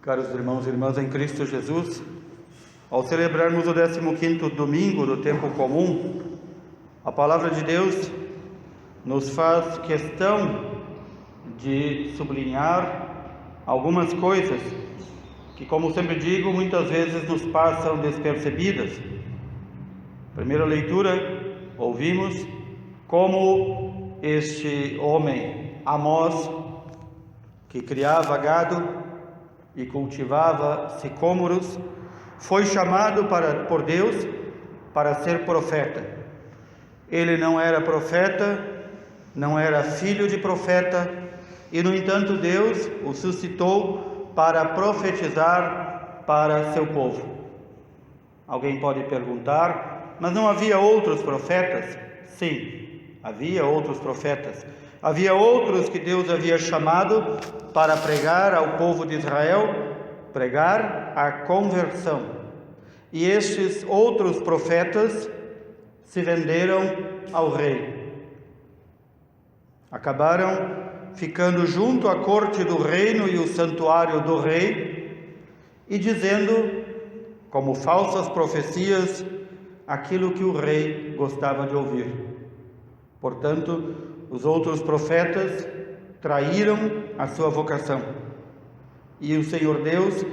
Caros irmãos e irmãs em Cristo Jesus, ao celebrarmos o 15º domingo do tempo comum, a palavra de Deus nos faz questão de sublinhar algumas coisas que, como sempre digo, muitas vezes nos passam despercebidas. Primeira leitura, ouvimos como este homem, Amós, que criava gado e cultivava sicômoros, foi chamado por Deus para ser profeta. Ele não era profeta, não era filho de profeta, e no entanto Deus o suscitou para profetizar para seu povo. Alguém pode perguntar, mas não havia outros profetas? Sim, havia outros profetas. Havia outros que Deus havia chamado para pregar ao povo de Israel, pregar a conversão. E estes outros profetas se venderam ao rei. Acabaram ficando junto à corte do reino e o santuário do rei e dizendo, como falsas profecias, aquilo que o rei gostava de ouvir. Portanto, os outros profetas traíram a sua vocação. E o Senhor Deus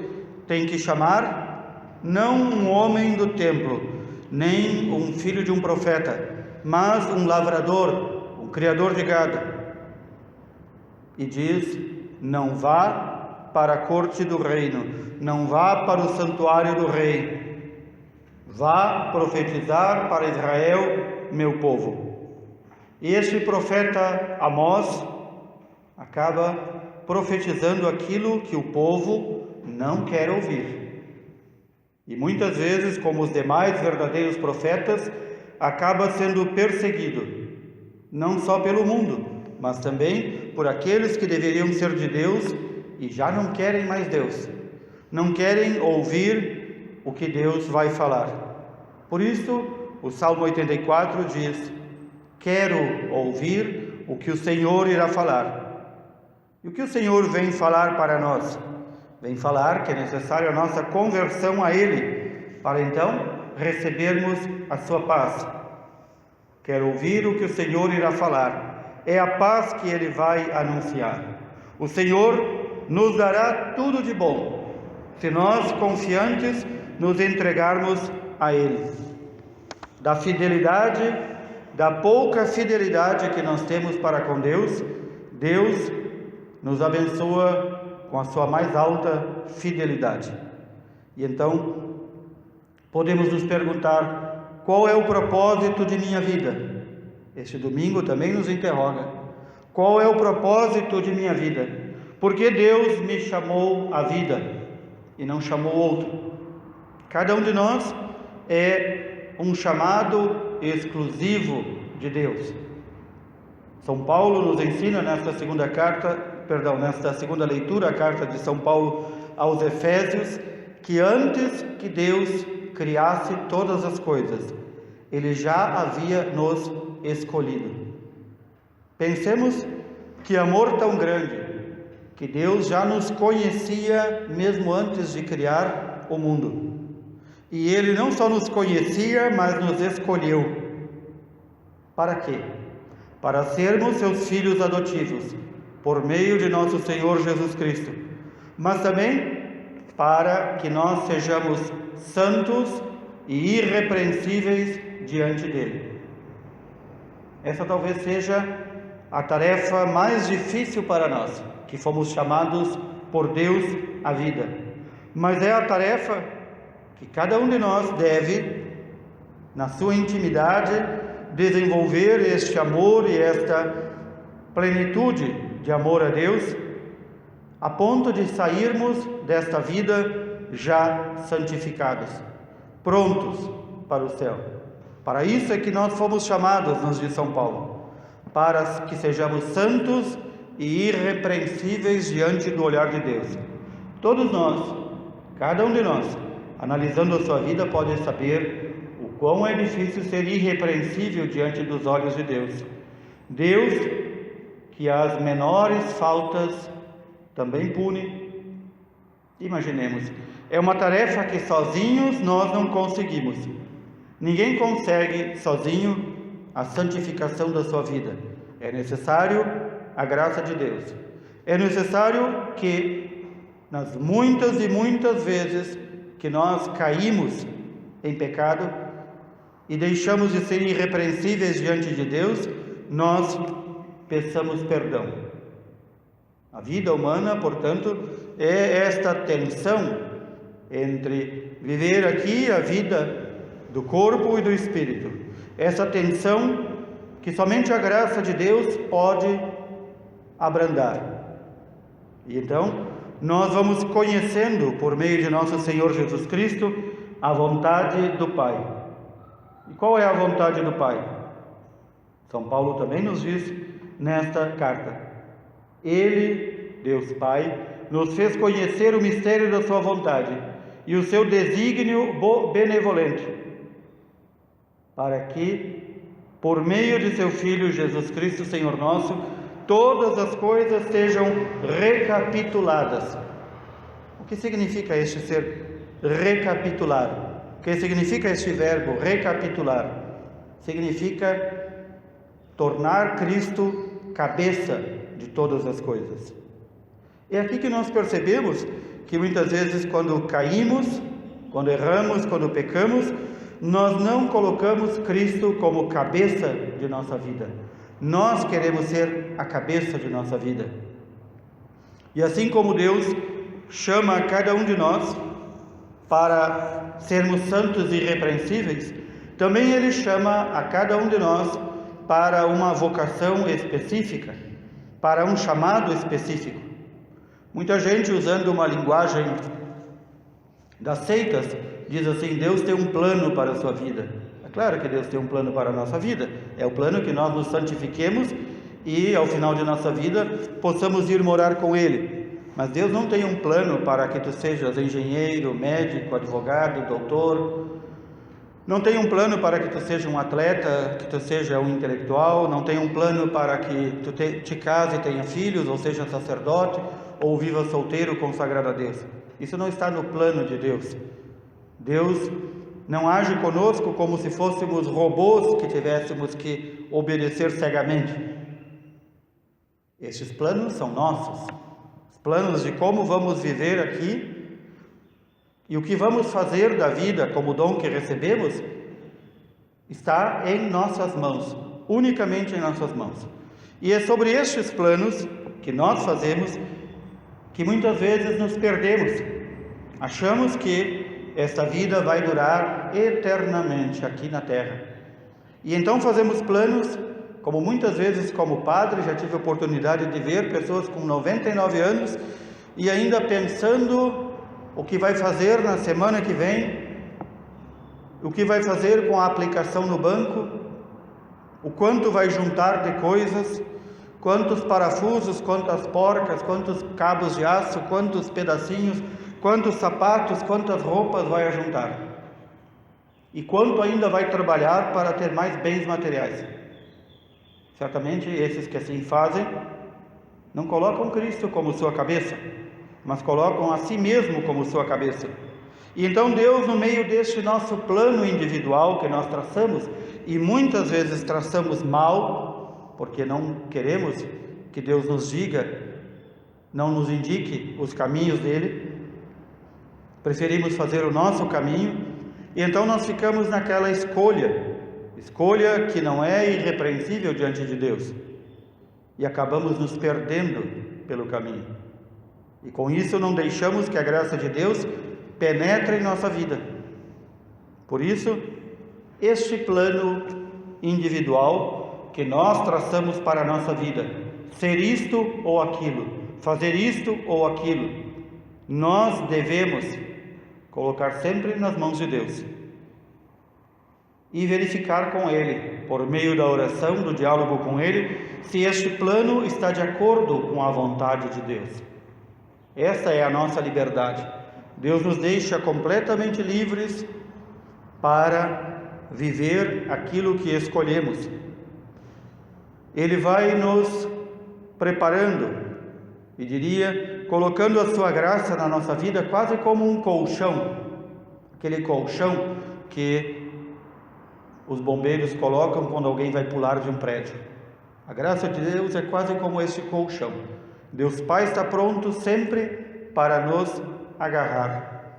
tem que chamar não um homem do templo, nem um filho de um profeta, mas um lavrador, um criador de gado. E diz: não vá para a corte do reino, não vá para o santuário do rei, vá profetizar para Israel, meu povo. E este profeta Amós acaba profetizando aquilo que o povo não quer ouvir. E muitas vezes, como os demais verdadeiros profetas, acaba sendo perseguido, não só pelo mundo, mas também por aqueles que deveriam ser de Deus e já não querem mais Deus, não querem ouvir o que Deus vai falar. Por isso, o Salmo 84 diz: quero ouvir o que o Senhor irá falar. E o que o Senhor vem falar para nós? Vem falar que é necessário a nossa conversão a Ele, para então recebermos a sua paz. Quero ouvir o que o Senhor irá falar. É a paz que Ele vai anunciar. O Senhor nos dará tudo de bom, se nós, confiantes, nos entregarmos a Ele. Da fidelidade, da pouca fidelidade que nós temos para com Deus, Deus nos abençoa com a sua mais alta fidelidade. E então, podemos nos perguntar: qual é o propósito de minha vida? Este domingo também nos interroga: qual é o propósito de minha vida? Por que Deus me chamou à vida e não chamou outro? Cada um de nós é um chamado exclusivo de Deus. São Paulo nos ensina nesta segunda leitura, a carta de São Paulo aos Efésios, que antes que Deus criasse todas as coisas, Ele já havia nos escolhido. Pensemos que amor tão grande, que Deus já nos conhecia mesmo antes de criar o mundo. E Ele não só nos conhecia, mas nos escolheu. Para quê? Para sermos seus filhos adotivos, por meio de nosso Senhor Jesus Cristo. Mas também para que nós sejamos santos e irrepreensíveis diante dEle. Essa talvez seja a tarefa mais difícil para nós, que fomos chamados por Deus à vida. Mas é a tarefa que cada um de nós deve, na sua intimidade, desenvolver este amor e esta plenitude de amor a Deus, a ponto de sairmos desta vida já santificados, prontos para o céu. Para isso é que nós fomos chamados, nos diz São Paulo, para que sejamos santos e irrepreensíveis diante do olhar de Deus. Todos nós, cada um de nós, analisando a sua vida, pode saber o quão é difícil ser irrepreensível diante dos olhos de Deus. Deus, que as menores faltas também pune, Imaginemos, é uma tarefa que sozinhos nós não conseguimos. Ninguém consegue sozinho a santificação da sua vida. É necessário a graça de Deus. É necessário que, nas muitas e muitas vezes que nós caímos em pecado e deixamos de ser irrepreensíveis diante de Deus, nós peçamos perdão. A vida humana, portanto, é esta tensão entre viver aqui a vida do corpo e do espírito. Essa tensão que somente a graça de Deus pode abrandar. E então, nós vamos conhecendo, por meio de nosso Senhor Jesus Cristo, a vontade do Pai. E qual é a vontade do Pai? São Paulo também nos diz nesta carta: Ele, Deus Pai, nos fez conhecer o mistério da sua vontade e o seu desígnio benevolente, para que, por meio de seu Filho Jesus Cristo, Senhor nosso, todas as coisas sejam recapituladas. O que significa este ser recapitular? O que significa este verbo recapitular? Significa tornar Cristo cabeça de todas as coisas. É aqui que nós percebemos que muitas vezes quando caímos, quando erramos, quando pecamos, nós não colocamos Cristo como cabeça de nossa vida. Nós queremos ser a cabeça de nossa vida. E assim como Deus chama a cada um de nós para sermos santos e irrepreensíveis, também Ele chama a cada um de nós para uma vocação específica, para um chamado específico. Muita gente, usando uma linguagem das seitas, diz assim: Deus tem um plano para a sua vida. É claro que Deus tem um plano para a nossa vida. É o plano que nós nos santifiquemos e, ao final de nossa vida, possamos ir morar com Ele. Mas Deus não tem um plano para que tu sejas engenheiro, médico, advogado, doutor. Não tem um plano para que tu seja um atleta, que tu seja um intelectual. Não tem um plano para que tu te case e tenha filhos, ou seja sacerdote, ou viva solteiro consagrado a Deus. Isso não está no plano de Deus. Deus não age conosco como se fôssemos robôs que tivéssemos que obedecer cegamente. Estes planos são nossos. Os planos de como vamos viver aqui e o que vamos fazer da vida como dom que recebemos está em nossas mãos, unicamente em nossas mãos. E é sobre estes planos que nós fazemos que muitas vezes nos perdemos. Achamos que esta vida vai durar eternamente aqui na terra. E então fazemos planos, como muitas vezes como padre, já tive a oportunidade de ver pessoas com 99 anos e ainda pensando o que vai fazer na semana que vem, o que vai fazer com a aplicação no banco, o quanto vai juntar de coisas, quantos parafusos, quantas porcas, quantos cabos de aço, quantos pedacinhos, quantos sapatos, quantas roupas vai ajuntar. E quanto ainda vai trabalhar para ter mais bens materiais. Certamente esses que assim fazem não colocam Cristo como sua cabeça, mas colocam a si mesmo como sua cabeça. E então Deus, no meio deste nosso plano individual que nós traçamos, e muitas vezes traçamos mal, porque não queremos que Deus nos diga, não nos indique os caminhos dele, preferimos fazer o nosso caminho, e então nós ficamos naquela escolha que não é irrepreensível diante de Deus, e acabamos nos perdendo pelo caminho. E com isso não deixamos que a graça de Deus penetre em nossa vida. Por isso, este plano individual que nós traçamos para a nossa vida, ser isto ou aquilo, fazer isto ou aquilo, nós devemos colocar sempre nas mãos de Deus e verificar com Ele, por meio da oração, do diálogo com Ele, se este plano está de acordo com a vontade de Deus. Essa é a nossa liberdade. Deus nos deixa completamente livres para viver aquilo que escolhemos. Ele vai nos preparando e diria, colocando a sua graça na nossa vida quase como um colchão, aquele colchão que os bombeiros colocam quando alguém vai pular de um prédio. A graça de Deus é quase como esse colchão. Deus Pai está pronto sempre para nos agarrar,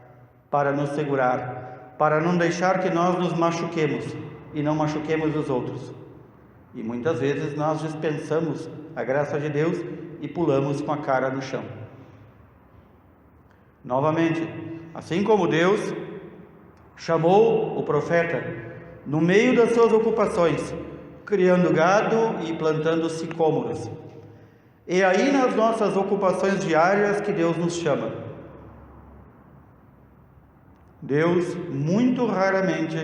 para nos segurar, para não deixar que nós nos machuquemos e não machuquemos os outros. E muitas vezes nós dispensamos a graça de Deus e pulamos com a cara no chão. Novamente, assim como Deus chamou o profeta no meio das suas ocupações, criando gado e plantando sicômoros. E aí nas nossas ocupações diárias que Deus nos chama. Deus muito raramente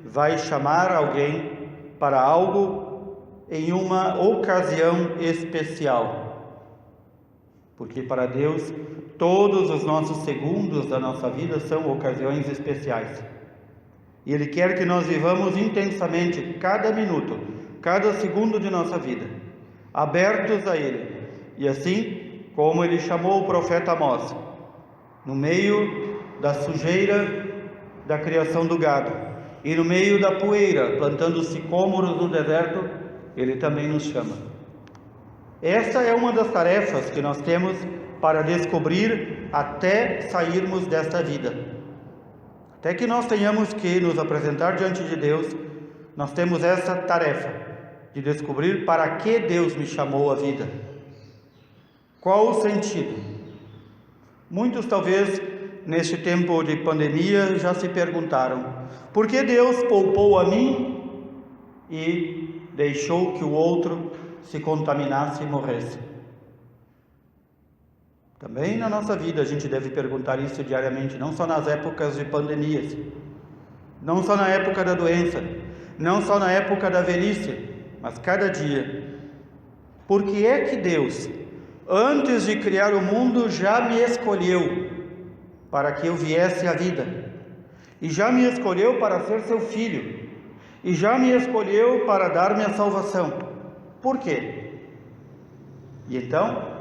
vai chamar alguém para algo em uma ocasião especial. Porque para Deus, todos os nossos segundos da nossa vida são ocasiões especiais. E Ele quer que nós vivamos intensamente cada minuto, cada segundo de nossa vida, abertos a Ele. E assim como Ele chamou o profeta Amós, no meio da sujeira da criação do gado, e no meio da poeira, plantando sicômoros no deserto, Ele também nos chama. Essa é uma das tarefas que nós temos para descobrir até sairmos desta vida. Até que nós tenhamos que nos apresentar diante de Deus, nós temos essa tarefa de descobrir para que Deus me chamou à vida. Qual o sentido? Muitos talvez neste tempo de pandemia já se perguntaram: por que Deus poupou a mim e deixou que o outro se contaminasse e morresse? Também na nossa vida a gente deve perguntar isso diariamente, não só nas épocas de pandemias, não só na época da doença, não só na época da velhice, mas cada dia. Por que é que Deus, antes de criar o mundo, já me escolheu para que eu viesse à vida, e já me escolheu para ser seu filho, e já me escolheu para dar-me a salvação? Por quê? E então,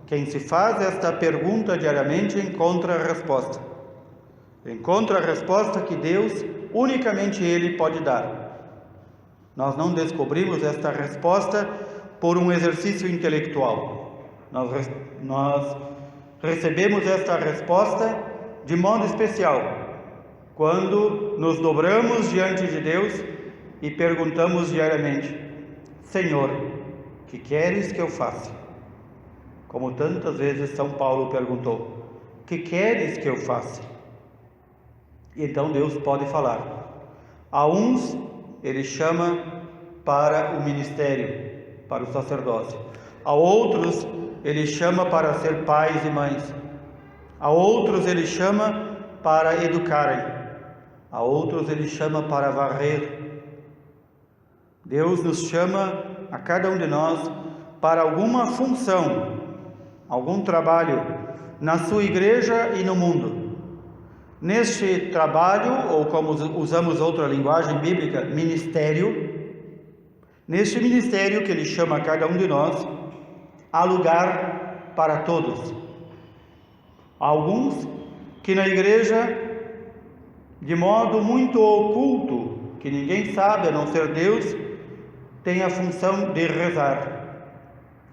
quem se faz esta pergunta diariamente encontra a resposta. Encontra a resposta que Deus, unicamente Ele pode dar. Nós não descobrimos esta resposta por um exercício intelectual. Nós recebemos esta resposta de modo especial, quando nos dobramos diante de Deus e perguntamos diariamente: Senhor, que queres que eu faça? Como tantas vezes São Paulo perguntou: que queres que eu faça? E então Deus pode falar. A uns Ele chama para o ministério, para o sacerdócio. A outros Ele chama para ser pais e mães. A outros Ele chama para educarem. A outros Ele chama para varrer. Deus nos chama, a cada um de nós, para alguma função, algum trabalho na sua igreja e no mundo. Neste trabalho, ou como usamos outra linguagem bíblica, ministério, neste ministério que Ele chama a cada um de nós, há lugar para todos. Há alguns que na igreja, de modo muito oculto, que ninguém sabe a não ser Deus, têm a função de rezar.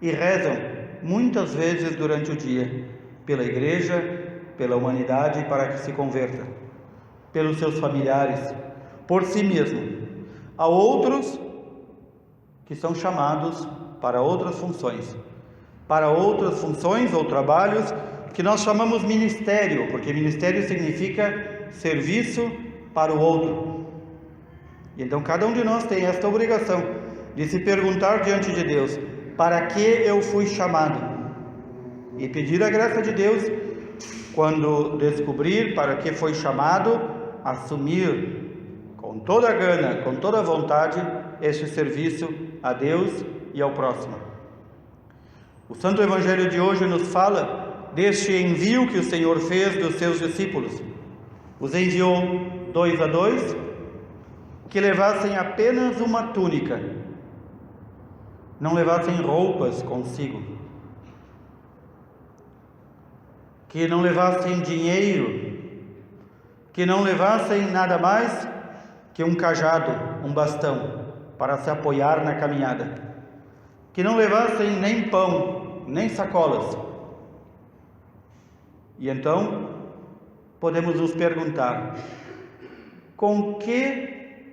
E rezam muitas vezes durante o dia, pela igreja, pela humanidade, para que se converta, pelos seus familiares, por si mesmo. Há outros que são chamados para outras funções ou trabalhos que nós chamamos ministério, porque ministério significa serviço para o outro. E então cada um de nós tem esta obrigação de se perguntar diante de Deus: para que eu fui chamado? E pedir a graça de Deus, quando descobrir para que foi chamado, assumir com toda a gana, com toda a vontade, este serviço a Deus e ao próximo. O Santo Evangelho de hoje nos fala deste envio que o Senhor fez dos seus discípulos. Os enviou 2 a 2, que levassem apenas uma túnica, não levassem roupas consigo. que não levassem dinheiro, que não levassem nada mais que um cajado, um bastão, para se apoiar na caminhada, que não levassem nem pão, nem sacolas. E então, podemos nos perguntar, com que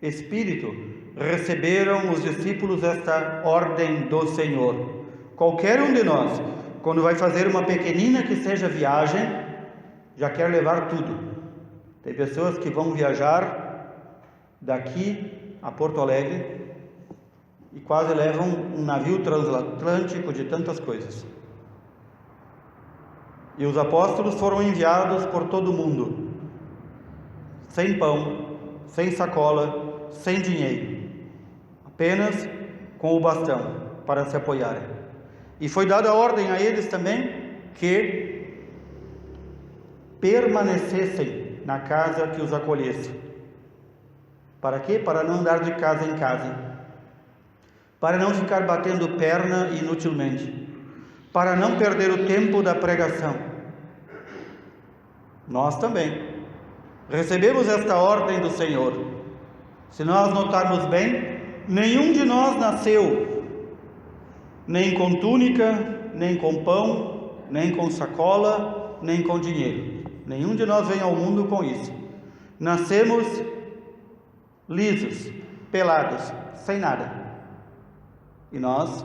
espírito receberam os discípulos esta ordem do Senhor? Qualquer um de nós, quando vai fazer uma pequenina que seja viagem, já quer levar tudo. Tem pessoas que vão viajar daqui a Porto Alegre e quase levam um navio transatlântico de tantas coisas. E os apóstolos foram enviados por todo o mundo, sem pão, sem sacola, sem dinheiro, apenas com o bastão para se apoiarem. E foi dada a ordem a eles também que permanecessem na casa que os acolhesse. Para quê? Para não andar de casa em casa, para não ficar batendo perna inutilmente, para não perder o tempo da pregação. Nós também recebemos esta ordem do Senhor. Se nós notarmos bem, nenhum de nós nasceu nem com túnica, nem com pão, nem com sacola, nem com dinheiro. Nenhum de nós vem ao mundo com isso. Nascemos lisos, pelados, sem nada. E nós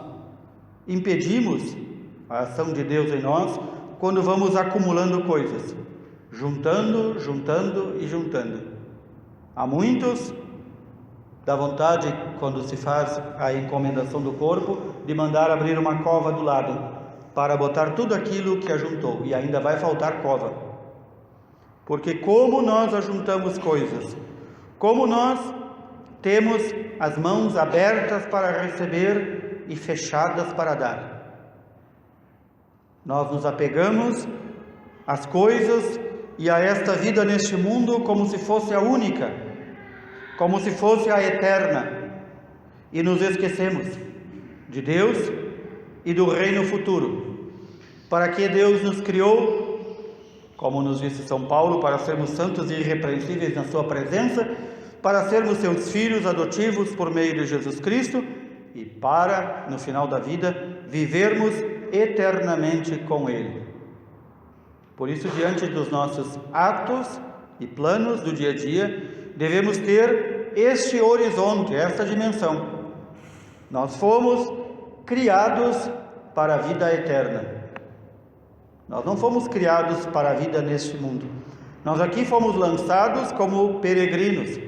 impedimos a ação de Deus em nós quando vamos acumulando coisas, juntando e juntando. Há muitos dá vontade, quando se faz a encomendação do corpo, de mandar abrir uma cova do lado para botar tudo aquilo que ajuntou, e ainda vai faltar cova. Porque como nós ajuntamos coisas, como nós temos as mãos abertas para receber e fechadas para dar. Nós nos apegamos às coisas e a esta vida neste mundo como se fosse a única, como se fosse a eterna, e nos esquecemos de Deus e do reino futuro. Para que Deus nos criou, como nos disse São Paulo, para sermos santos e irrepreensíveis na sua presença, para sermos seus filhos adotivos por meio de Jesus Cristo e para, no final da vida, vivermos eternamente com Ele. Por isso, diante dos nossos atos e planos do dia a dia, devemos ter este horizonte, esta dimensão. Nós fomos criados para a vida eterna. Nós não fomos criados para a vida neste mundo. Nós aqui fomos lançados como peregrinos,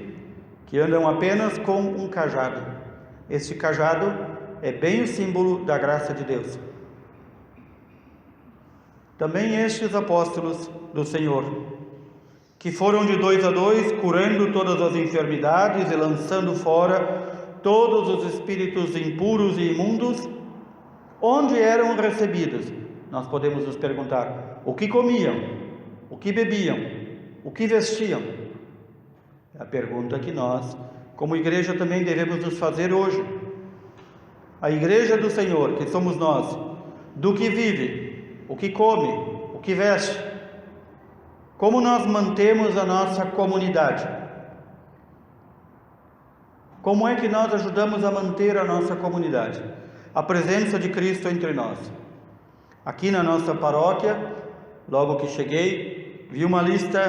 que andam apenas com um cajado. Este cajado é bem o símbolo da graça de Deus. Também estes apóstolos do Senhor, que foram de 2 a 2, curando todas as enfermidades e lançando fora todos os espíritos impuros e imundos, onde eram recebidos? Nós podemos nos perguntar: o que comiam? O que bebiam? O que vestiam? É a pergunta que nós, como igreja, também devemos nos fazer hoje. A igreja do Senhor, que somos nós, do que vive, o que come, o que veste? Como nós mantemos a nossa comunidade? Como é que nós ajudamos a manter a nossa comunidade? A presença de Cristo entre nós. Aqui na nossa paróquia, logo que cheguei, vi uma lista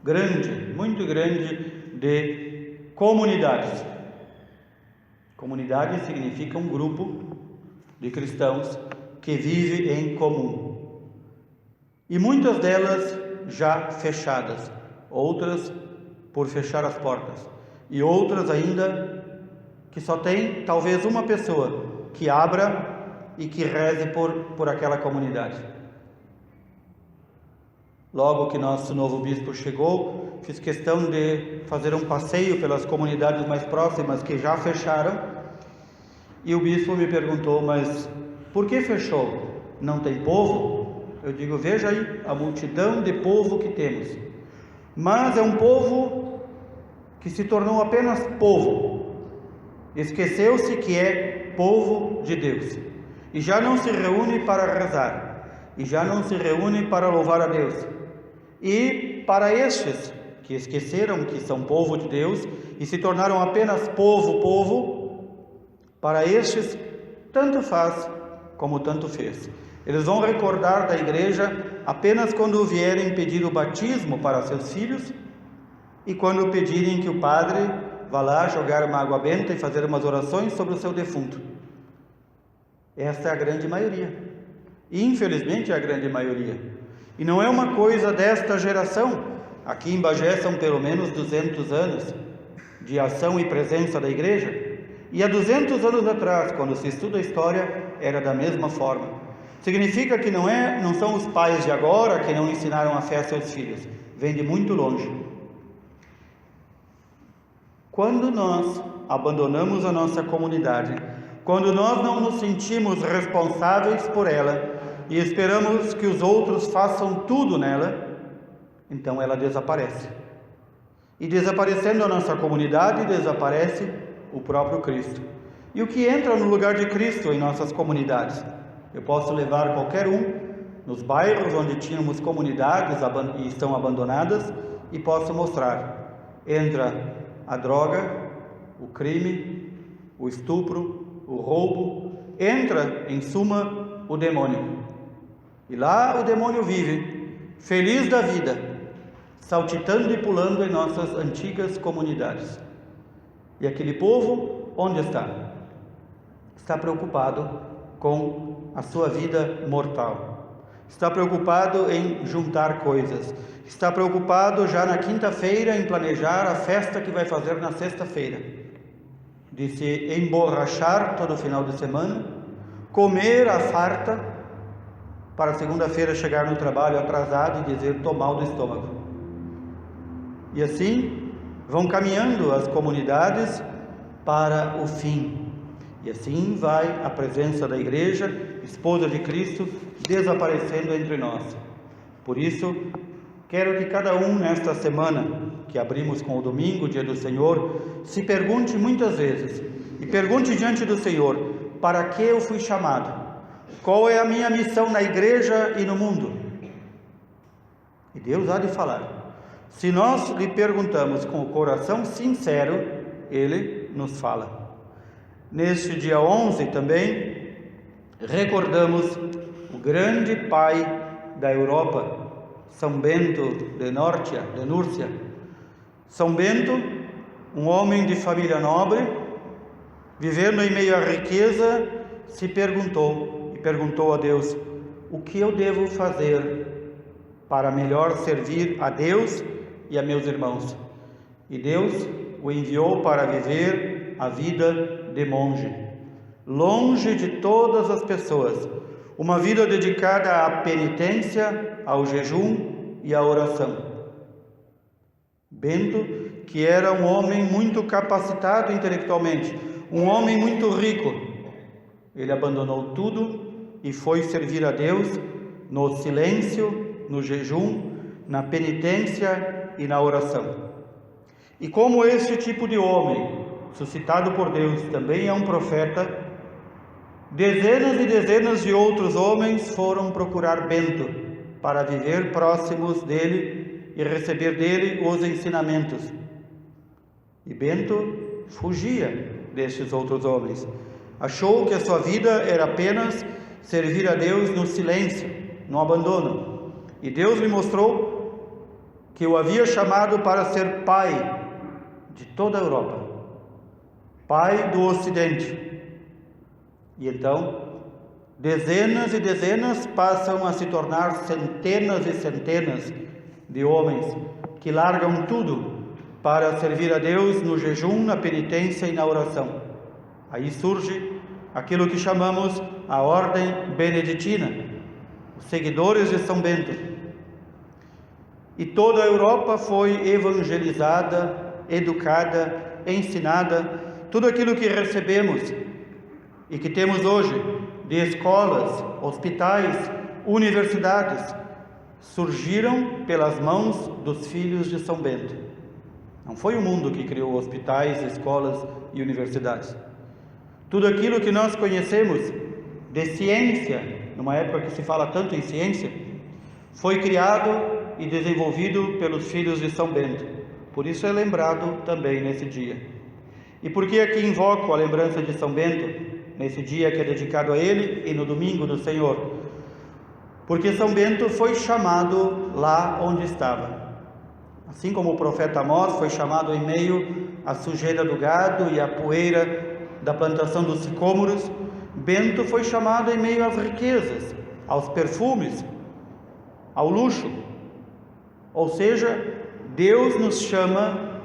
grande, muito grande, de comunidades. Comunidade significa um grupo de cristãos que vive em comum. E muitas delas já fechadas, outras por fechar as portas, e outras ainda que só tem talvez uma pessoa que abra e que reze por aquela comunidade. Logo que nosso novo bispo chegou, fiz questão de fazer um passeio pelas comunidades mais próximas que já fecharam, e o bispo me perguntou: mas por que fechou? Não tem povo? Eu digo: veja aí a multidão de povo que temos, mas é um povo que se tornou apenas povo, esqueceu-se que é povo de Deus, e já não se reúne para rezar, e já não se reúnem para louvar a Deus. E para estes que esqueceram que são povo de Deus e se tornaram apenas povo, para estes tanto faz como tanto fez. Eles vão recordar da igreja apenas quando vierem pedir o batismo para seus filhos e quando pedirem que o padre vá lá jogar uma água benta e fazer umas orações sobre o seu defunto. Esta é a grande maioria. Infelizmente é a grande maioria. E não é uma coisa desta geração. Aqui em Bagé são pelo menos 200 anos de ação e presença da igreja. E há 200 anos atrás, quando se estuda a história, era da mesma forma. Significa que não são os pais de agora que não ensinaram a fé a seus filhos. Vem de muito longe. Quando nós abandonamos a nossa comunidade, quando nós não nos sentimos responsáveis por ela e esperamos que os outros façam tudo nela, então ela desaparece. E desaparecendo a nossa comunidade, desaparece o próprio Cristo. E o que entra no lugar de Cristo em nossas comunidades? Eu posso levar qualquer um nos bairros onde tínhamos comunidades e estão abandonadas e posso mostrar. Entra a droga, o crime, o estupro, o roubo, entra, em suma, o demônio. E lá o demônio vive, feliz da vida, saltitando e pulando em nossas antigas comunidades. E aquele povo, onde está? Está preocupado com a sua vida mortal. Está preocupado em juntar coisas. Está preocupado já na quinta-feira em planejar a festa que vai fazer na sexta-feira. De se emborrachar todo final de semana, comer a farta, para segunda-feira chegar no trabalho atrasado e dizer estou mal do estômago. E assim vão caminhando as comunidades para o fim. E assim vai a presença da igreja, esposa de Cristo, desaparecendo entre nós. Por isso, quero que cada um nesta semana, que abrimos com o domingo, dia do Senhor, se pergunte muitas vezes, e pergunte diante do Senhor, para que eu fui chamado? Qual é a minha missão na igreja e no mundo? E Deus há de falar. Se nós lhe perguntamos com o coração sincero, Ele nos fala. Neste dia 11 também, recordamos o grande pai da Europa, São Bento de Núrcia. São Bento, um homem de família nobre, vivendo em meio à riqueza, se perguntou a Deus: o que eu devo fazer para melhor servir a Deus e a meus irmãos? E Deus o enviou para viver a vida de monge, longe de todas as pessoas, uma vida dedicada à penitência, ao jejum e à oração. Bento, que era um homem muito capacitado intelectualmente, um homem muito rico, ele abandonou tudo e foi servir a Deus no silêncio, no jejum, na penitência e na oração. E como esse tipo de homem, suscitado por Deus, também é um profeta, dezenas e dezenas de outros homens foram procurar Bento para viver próximos dele e receber dele os ensinamentos. E Bento fugia destes outros homens. Achou que a sua vida era apenas servir a Deus no silêncio, no abandono. E Deus lhe mostrou que o havia chamado para ser pai de toda a Europa, pai do Ocidente. E então, dezenas e dezenas passam a se tornar centenas e centenas de homens que largam tudo para servir a Deus no jejum, na penitência e na oração. Aí surge aquilo que chamamos a Ordem Beneditina, os seguidores de São Bento. E toda a Europa foi evangelizada, educada, ensinada. Tudo aquilo que recebemos e que temos hoje de escolas, hospitais, universidades, surgiram pelas mãos dos filhos de São Bento. Não foi o mundo que criou hospitais, escolas e universidades. Tudo aquilo que nós conhecemos de ciência, numa época que se fala tanto em ciência, foi criado e desenvolvido pelos filhos de São Bento. Por isso é lembrado também nesse dia. E por que aqui invoco a lembrança de São Bento, nesse dia que é dedicado a ele e no domingo do Senhor? Porque São Bento foi chamado lá onde estava. Assim como o profeta Amós foi chamado em meio à sujeira do gado e à poeira da plantação dos sicômoros, Bento foi chamado em meio às riquezas, aos perfumes, ao luxo. Ou seja, Deus nos chama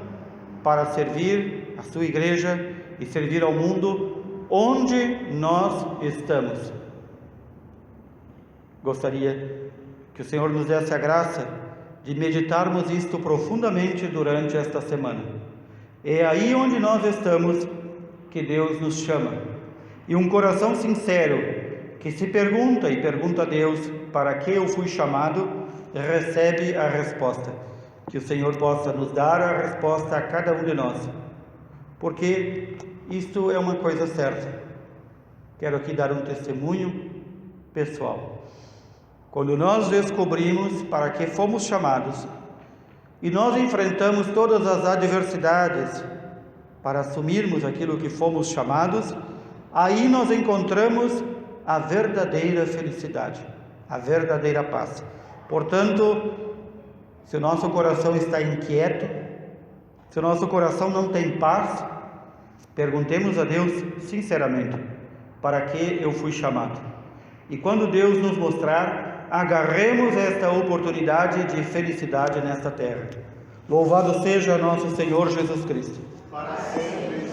para servir a sua igreja e servir ao mundo onde nós estamos. Gostaria que o Senhor nos desse a graça de meditarmos isto profundamente durante esta semana. É aí onde nós estamos que Deus nos chama. E um coração sincero que se pergunta e pergunta a Deus para que eu fui chamado, recebe a resposta. Que o Senhor possa nos dar a resposta a cada um de nós, porque isto é uma coisa certa. Quero aqui dar um testemunho pessoal. Quando nós descobrimos para que fomos chamados e nós enfrentamos todas as adversidades para assumirmos aquilo que fomos chamados, aí nós encontramos a verdadeira felicidade, a verdadeira paz. Portanto, se o nosso coração está inquieto, se o nosso coração não tem paz, perguntemos a Deus sinceramente, para que eu fui chamado? E quando Deus nos mostrar, agarremos esta oportunidade de felicidade nesta terra. Louvado seja nosso Senhor Jesus Cristo. Para sempre.